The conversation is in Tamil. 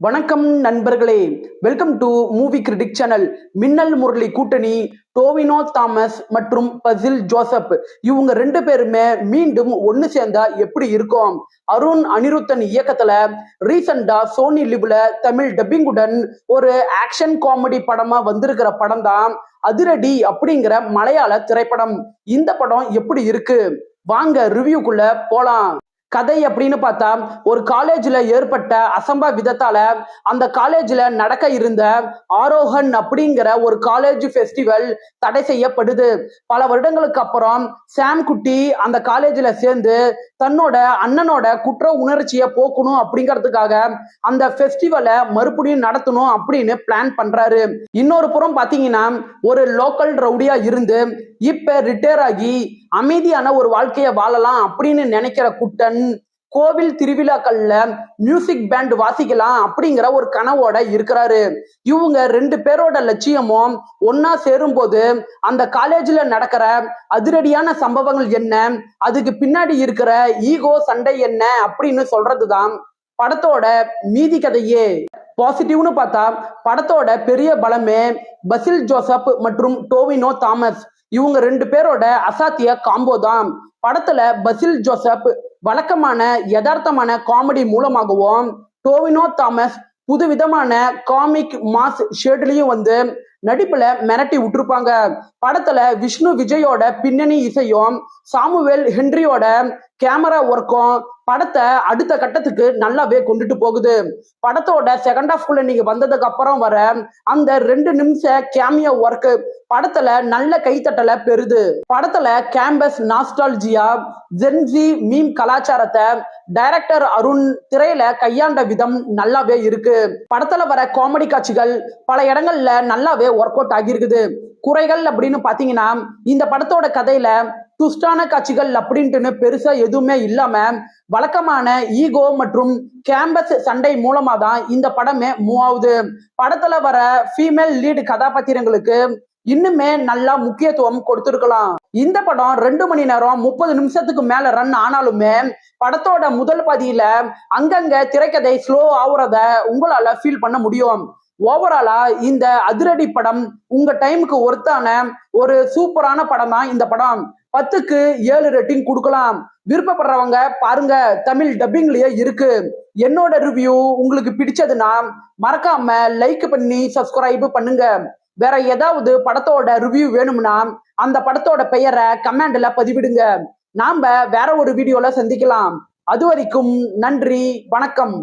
வணக்கம் நண்பர்களே, welcome to movie critic channel. மின்னல் முரளி கூட்டணி டோவினோ தாமஸ் மற்றும் பசில் ஜோசப் இவங்க ரெண்டு பேருமே மீண்டும் ஒன்னு சேர்ந்தா எப்படி இருக்கும்? அருண் அனிருத்தன் இயக்கத்துல ரீசெண்டா சோனி லிவ்ல தமிழ் டப்பிங்குடன் ஒரு ஆக்ஷன் காமெடி படமா வந்திருக்கிற படம் தான் அதிரடி அப்படிங்கிற மலையாள திரைப்படம். இந்த படம் எப்படி இருக்கு? வாங்க ரிவ்யூக்குள்ள போலாம். கதை அப்படின்னு பார்த்தா, ஒரு காலேஜ்ல ஏற்பட்ட அசம்பாவிதத்தால அந்த காலேஜ்ல நடக்க இருந்த ஆரோஹன் அப்படிங்கிற ஒரு காலேஜ் ஃபெஸ்டிவல் தடை செய்யப்படுது. பல வருடங்களுக்கு அப்புறம் சாம் குட்டி அந்த காலேஜ்ல சேர்ந்து தன்னோட அண்ணனோட குற்ற உணர்ச்சியை போக்கணும் அப்படிங்கிறதுக்காக அந்த ஃபெஸ்டிவலை மறுபடியும் நடத்தணும் அப்படின்னு பிளான் பண்றாரு. இன்னொரு புறம் பாத்தீங்கன்னா, ஒரு லோக்கல் ரவுடியா இருந்து இப்ப ரிட்டையர் ஆகி அமைதியான ஒரு வாழ்க்கையை வாழலாம் அப்படின்னு நினைக்கிற குட்டன் கோவில் திருவிழாக்கள்ல மியூசிக் பேண்ட் வாசிக்கலாம் அப்படிங்கிற ஒரு கனவோட இருக்கிறாரு. இவங்க ரெண்டு பேரோட லட்சியமும் ஒன்னா சேரும் போது அந்த காலேஜ்ல நடக்கிற அதிரடியான சம்பவங்கள் என்ன, அதுக்கு பின்னாடி இருக்கிற ஈகோ சண்டை என்ன அப்படின்னு சொல்றதுதான் படத்தோட மீதி கதையே. பாசிட்டிவ்னு பார்த்தா, படத்தோட பெரிய பலமே பசில் ஜோசப் மற்றும் டோவினோ தாமஸ் இவங்க ரெண்டு பேரோட அசாத்திய காம்போ தான். படத்துல பசில் ஜோசப் வழக்கமான யதார்த்தமான காமெடி மூலமாகவும், டோவினோ தாமஸ் புதுவிதமான காமிக் மாஸ் ஷேட்லயும் வந்து நடிப்புல மிரட்டி விட்டுருப்பாங்க. படத்துல விஷ்ணு விஜயோட பின்னணி இசையும் சாமுவேல் ஹென்ரியோட கேமரா ஒர்க்கும் படத்தை அடுத்த கட்டத்துக்கு நல்லாவே கொண்டுட்டு போகுது. படத்தோட செகண்ட் ஹாஃப்குள்ள நீங்க வந்ததுக்கு அப்புறம் வர அந்த 2 நிமிஷ கேமியோ ஒர்க் படத்துல நல்ல கைத்தட்டலை பெறுது. படத்துல கேம்பஸ் நாஸ்டால்ஜியா, ஜென்சி மீம் கலாச்சாரத்தை டைரக்டர் அருண் திரையில கையாண்ட விதம் நல்லாவே இருக்கு. படத்துல வர காமெடி காட்சிகள் பல இடங்கள்ல நல்லாவே ஒர்க் அவுட் ஆகியிருக்குது. குறைகள் அப்படின்னு பாத்தீங்கன்னா, இந்த படத்தோட கதையில ட்விஸ்டான காட்சிகள் அப்படின்ட்டு பெருசா எதுவுமே இல்லாம வழக்கமான ஈகோ மற்றும் கேம்பஸ் சண்டை மூலமா தான் இந்த படமே மூவ் ஆகுது. படத்துல வர ஃபீமேல் லீடு கதாபாத்திரங்களுக்கு இன்னுமே நல்லா முக்கியத்துவம் கொடுத்திருக்கலாம். இந்த படம் 2 மணி நேரம் 30 நிமிஷத்துக்கு மேல ரன் ஆனாலுமே படத்தோட முதல் பாதியில அங்கங்க திரைக்கதை ஸ்லோ ஆகுறத உங்களால ஃபீல் பண்ண முடியும். ஓவராலா இந்த அதிரடி படம் உங்க டைமுக்கு ஒர்த்தான ஒரு சூப்பரான படம் தான் இந்த படம். 10க்கு 7 ரேட்டிங் கொடுக்கலாம். விருப்பப்படுறவங்க பாருங்க, தமிழ் டப்பிங்லயே இருக்கு. என்னோட ரிவ்யூ உங்களுக்கு பிடிச்சதுன்னா மறக்காம லைக் பண்ணி சப்ஸ்கிரைப் பண்ணுங்க. வேற ஏதாவது படத்தோட ரிவ்யூ வேணும்னா அந்த படத்தோட பெயரை கமெண்ட்ல பதிவிடுங்க. நாம வேற ஒரு வீடியோல சந்திக்கலாம். அது வரைக்கும் நன்றி, வணக்கம்.